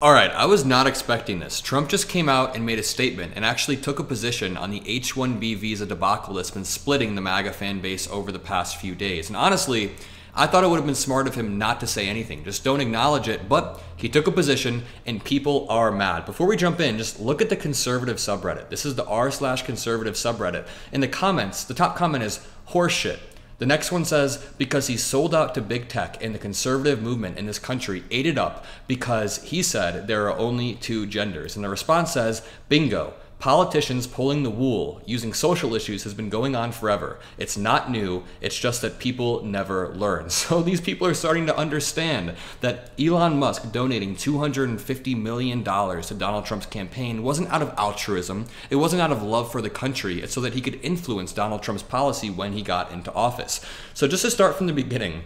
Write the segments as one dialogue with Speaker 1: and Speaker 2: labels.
Speaker 1: Alright, I was not expecting this. Trump just came out and made a statement and actually took a position on the H-1B visa debacle that's been splitting the Maga fan base over the past few days. And honestly, I thought it would have been smart of him not to say anything. Just don't acknowledge it, but he took a position and people are mad. Before we jump in, just look at the conservative subreddit. This is the r/conservative subreddit. In the comments, the top comment is horseshit. The next one says, because he sold out to big tech and the conservative movement in this country ate it up because he said there are only two genders. And the response says, bingo. Politicians pulling the wool using social issues has been going on forever. It's not new, it's just that people never learn. So these people are starting to understand that Elon Musk donating $250 million to Donald Trump's campaign wasn't out of altruism, it wasn't out of love for the country, it's so that he could influence Donald Trump's policy when he got into office. So just to start from the beginning,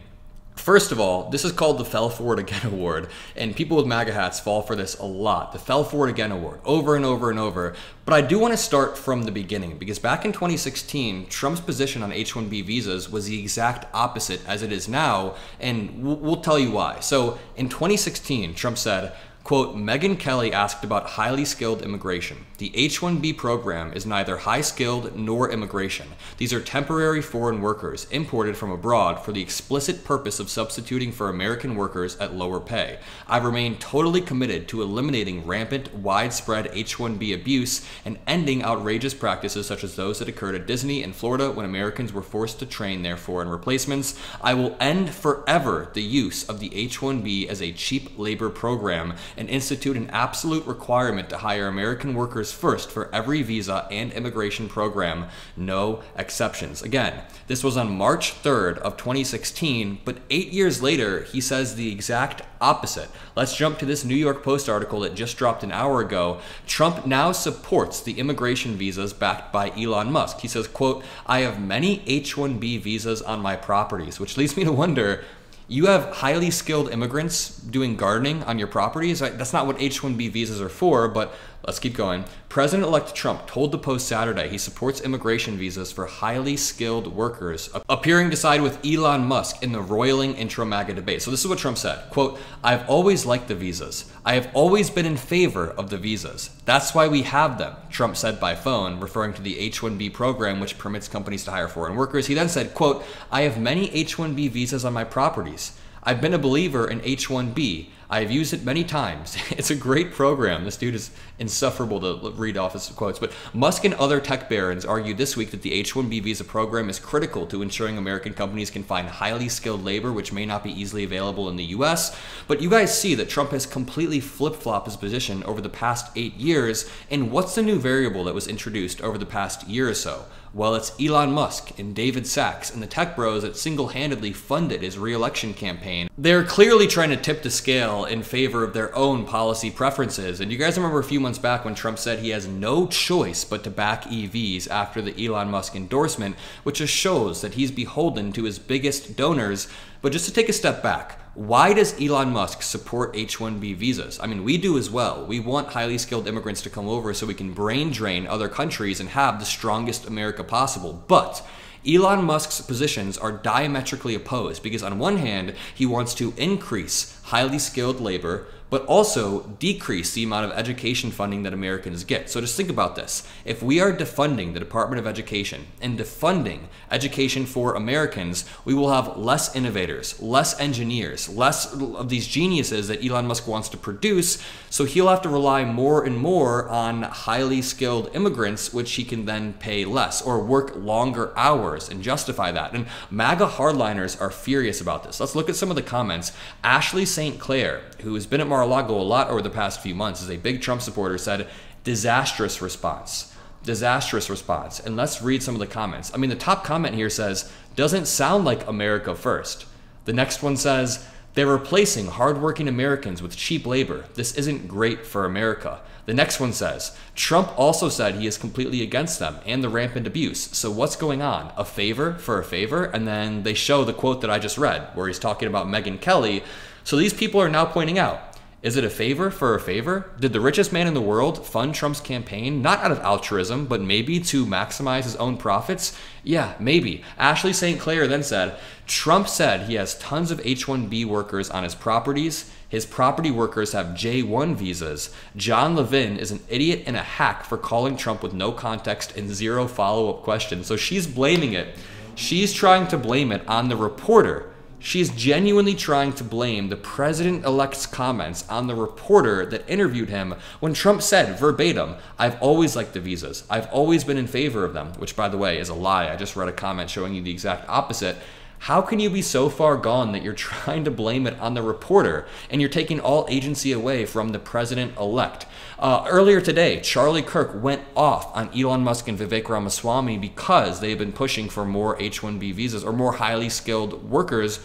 Speaker 1: first of all, this is called the Fell For It Again Award, and people with MAGA hats fall for this a lot. The Fell For It Again Award, over and over and over. But I do want to start from the beginning, because back in 2016, Trump's position on H-1B visas was the exact opposite as it is now, and we'll tell you why. So in 2016, Trump said, quote, Megyn Kelly asked about highly skilled immigration. The H-1B program is neither high skilled nor immigration. These are temporary foreign workers imported from abroad for the explicit purpose of substituting for American workers at lower pay. I remain totally committed to eliminating rampant, widespread H-1B abuse and ending outrageous practices such as those that occurred at Disney in Florida when Americans were forced to train their foreign replacements. I will end forever the use of the H-1B as a cheap labor program and institute an absolute requirement to hire American workers first for every visa and immigration program, no exceptions. Again, this was on March 3rd of 2016, but 8 years later, he says the exact opposite. Let's jump to this New York Post article that just dropped an hour ago. Trump now supports the immigration visas backed by Elon Musk. He says, quote, I have many H-1B visas on my properties, which leads me to wonder, you have highly skilled immigrants doing gardening on your properties? That's not what H-1B visas are for, but let's keep going. President-elect Trump told the Post Saturday he supports immigration visas for highly skilled workers, appearing to side with Elon Musk in the roiling intra-MAGA debate. So this is what Trump said, quote, I've always liked the visas. I have always been in favor of the visas. That's why we have them, Trump said by phone, referring to the H-1B program, which permits companies to hire foreign workers. He then said, quote, I have many H-1B visas on my properties. I've been a believer in H-1B. I have used it many times. It's a great program. This dude is insufferable to read off his quotes. But Musk and other tech barons argued this week that the H-1B visa program is critical to ensuring American companies can find highly skilled labor, which may not be easily available in the US. But you guys see that Trump has completely flip-flopped his position over the past 8 years. And what's the new variable that was introduced over the past year or so? Well, it's Elon Musk and David Sachs and the tech bros that single-handedly funded his re-election campaign. They're clearly trying to tip the scale in favor of their own policy preferences. And you guys remember a few months back when Trump said he has no choice but to back EVs after the Elon Musk endorsement, which just shows that he's beholden to his biggest donors. But just to take a step back, why does Elon Musk support H-1B visas? I mean, we do as well. We want highly skilled immigrants to come over so we can brain drain other countries and have the strongest America possible. But Elon Musk's positions are diametrically opposed because on one hand, he wants to increase highly skilled labor, but also decrease the amount of education funding that Americans get. So just think about this. If we are defunding the Department of Education and defunding education for Americans, we will have less innovators, less engineers, less of these geniuses that Elon Musk wants to produce. So he'll have to rely more and more on highly skilled immigrants, which he can then pay less or work longer hours and justify that. And MAGA hardliners are furious about this. Let's look at some of the comments. Ashley St. Clair, who has been at Mar-a-Lago a lot over the past few months, is a big Trump supporter, said, disastrous response. Disastrous response. And let's read some of the comments. I mean, the top comment here says, doesn't sound like America first. The next one says, they're replacing hardworking Americans with cheap labor. This isn't great for America. The next one says, Trump also said he is completely against them and the rampant abuse. So what's going on? A favor for a favor? And then they show the quote that I just read where he's talking about Megyn Kelly. So these people are now pointing out, is it a favor for a favor? Did the richest man in the world fund Trump's campaign, not out of altruism, but maybe to maximize his own profits? Yeah, maybe. Ashley St. Clair then said, Trump said he has tons of H-1B workers on his properties. His property workers have J1 visas. John Levin is an idiot and a hack for calling Trump with no context and zero follow-up questions. So she's blaming it. She's trying to blame it on the reporter. She's genuinely trying to blame the president-elect's comments on the reporter that interviewed him when Trump said verbatim, "I've always liked the visas. I've always been in favor of them," which, by the way, is a lie. I just read a comment showing you the exact opposite. How can you be so far gone that you're trying to blame it on the reporter and you're taking all agency away from the president-elect? Earlier today, Charlie Kirk went off on Elon Musk and Vivek Ramaswamy because they've been pushing for more H-1B visas or more highly skilled workers.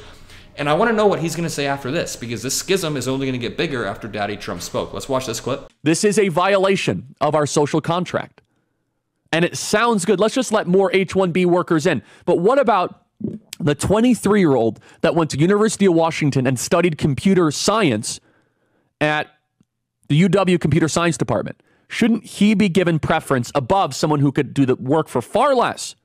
Speaker 1: And I want to know what he's going to say after this, because this schism is only going to get bigger after Daddy Trump spoke. Let's watch this clip.
Speaker 2: This is a violation of our social contract. And it sounds good. Let's just let more H-1B workers in. But what about the 23-year-old that went to University of Washington and studied computer science at the UW Computer Science Department? Shouldn't he be given preference above someone who could do the work for far less?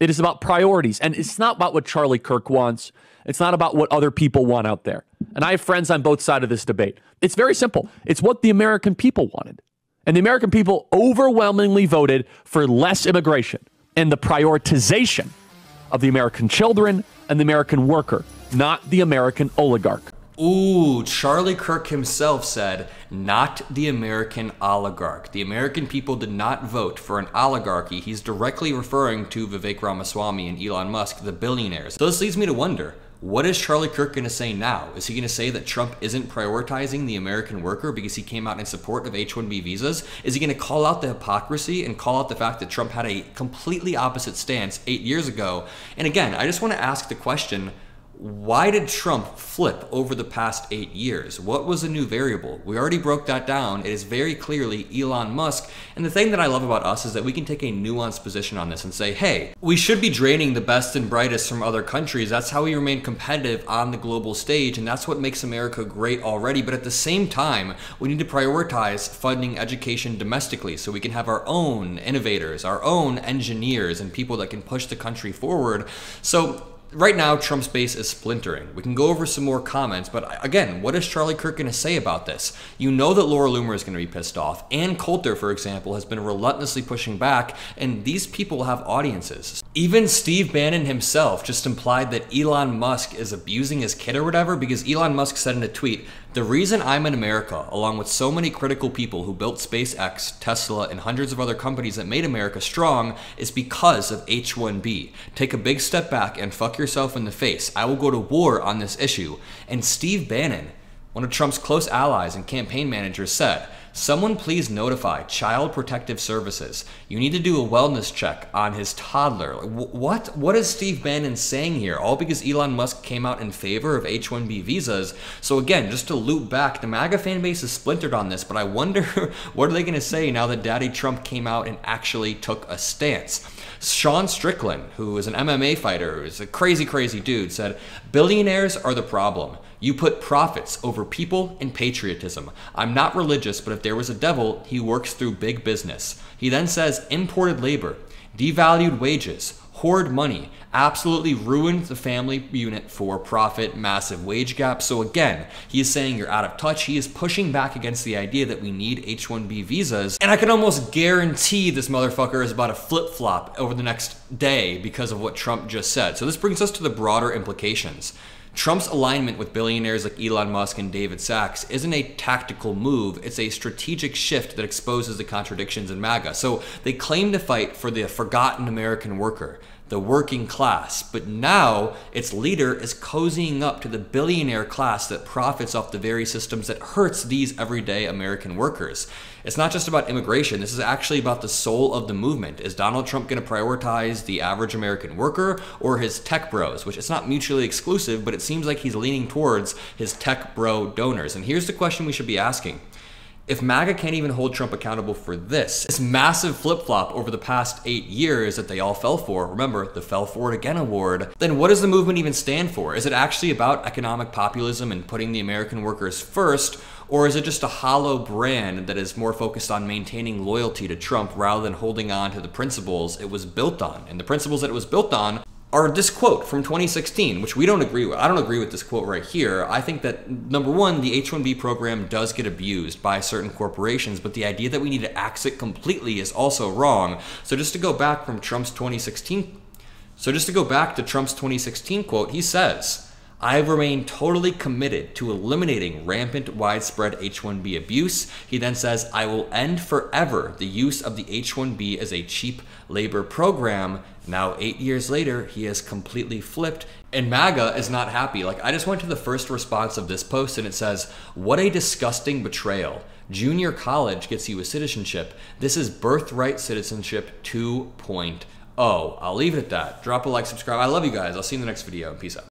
Speaker 2: It is about priorities, and it's not about what Charlie Kirk wants. It's not about what other people want out there. And I have friends on both sides of this debate. It's very simple. It's what the American people wanted. And the American people overwhelmingly voted for less immigration and the prioritization of the American children and the American worker, not the American oligarch.
Speaker 1: Ooh, Charlie Kirk himself said, not the American oligarch. The American people did not vote for an oligarchy. He's directly referring to Vivek Ramaswamy and Elon Musk, the billionaires. So this leads me to wonder, what is Charlie Kirk going to say now? Is he going to say that Trump isn't prioritizing the American worker because he came out in support of H-1B visas? Is he going to call out the hypocrisy and call out the fact that Trump had a completely opposite stance 8 years ago? And again, I just want to ask the question, why did Trump flip over the past 8 years? What was the new variable? We already broke that down. It is very clearly Elon Musk. And the thing that I love about us is that we can take a nuanced position on this and say, hey, we should be draining the best and brightest from other countries. That's how we remain competitive on the global stage. And that's what makes America great already. But at the same time, we need to prioritize funding education domestically so we can have our own innovators, our own engineers, and people that can push the country forward. So right now, Trump's base is splintering. We can go over some more comments, but again, what is Charlie Kirk going to say about this? You know that Laura Loomer is going to be pissed off. Ann Coulter, for example, has been relentlessly pushing back, and these people have audiences. Even Steve Bannon himself just implied that Elon Musk is abusing his kid or whatever, because Elon Musk said in a tweet, "The reason I'm in America, along with so many critical people who built SpaceX, Tesla, and hundreds of other companies that made America strong, is because of H-1B. Take a big step back and fuck yourself in the face. I will go to war on this issue." And Steve Bannon, one of Trump's close allies and campaign managers, said, "Someone please notify Child Protective Services. You need to do a wellness check on his toddler." What is Steve Bannon saying here? All because Elon Musk came out in favor of H-1B visas. So again, just to loop back, the MAGA fan base is splintered on this, but I wonder what are they going to say now that Daddy Trump came out and actually took a stance? Sean Strickland, who is an MMA fighter, who's a crazy, crazy dude, said, "Billionaires are the problem. You put profits over people and patriotism. I'm not religious, but if there was a devil, he works through big business." He then says, "Imported labor, devalued wages, hoard money, absolutely ruined the family unit for profit, massive wage gap." So again, he is saying you're out of touch. He is pushing back against the idea that we need H-1B visas. And I can almost guarantee this motherfucker is about to flip-flop over the next day because of what Trump just said. So this brings us to the broader implications. Trump's alignment with billionaires like Elon Musk and David Sachs isn't a tactical move, it's a strategic shift that exposes the contradictions in MAGA. So they claim to fight for the forgotten American worker, the working class, but now its leader is cozying up to the billionaire class that profits off the very systems that hurts these everyday American workers. It's not just about immigration, this is actually about the soul of the movement. Is Donald Trump going to prioritize the average American worker or his tech bros? Which it's not mutually exclusive, but it seems like he's leaning towards his tech bro donors. And here's the question we should be asking. If MAGA can't even hold Trump accountable for this massive flip-flop over the past 8 years that they all fell for, remember, the Fell For It Again award, then what does the movement even stand for? Is it actually about economic populism and putting the American workers first, or is it just a hollow brand that is more focused on maintaining loyalty to Trump rather than holding on to the principles it was built on? And the principles that it was built on are this quote from 2016, which we don't agree with. I don't agree with this quote right here. I think that, number one, the H-1B program does get abused by certain corporations, but the idea that we need to axe it completely is also wrong. So just to go back to Trump's 2016 quote, he says, "I remain totally committed to eliminating rampant, widespread H-1B abuse." He then says, "I will end forever the use of the H-1B as a cheap labor program." Now, 8 years later, he has completely flipped, and MAGA is not happy. Like, I just went to the first response of this post, and it says, "What a disgusting betrayal. Junior college gets you a citizenship. This is birthright citizenship 2.0. I'll leave it at that. Drop a like, subscribe. I love you guys. I'll see you in the next video. Peace out.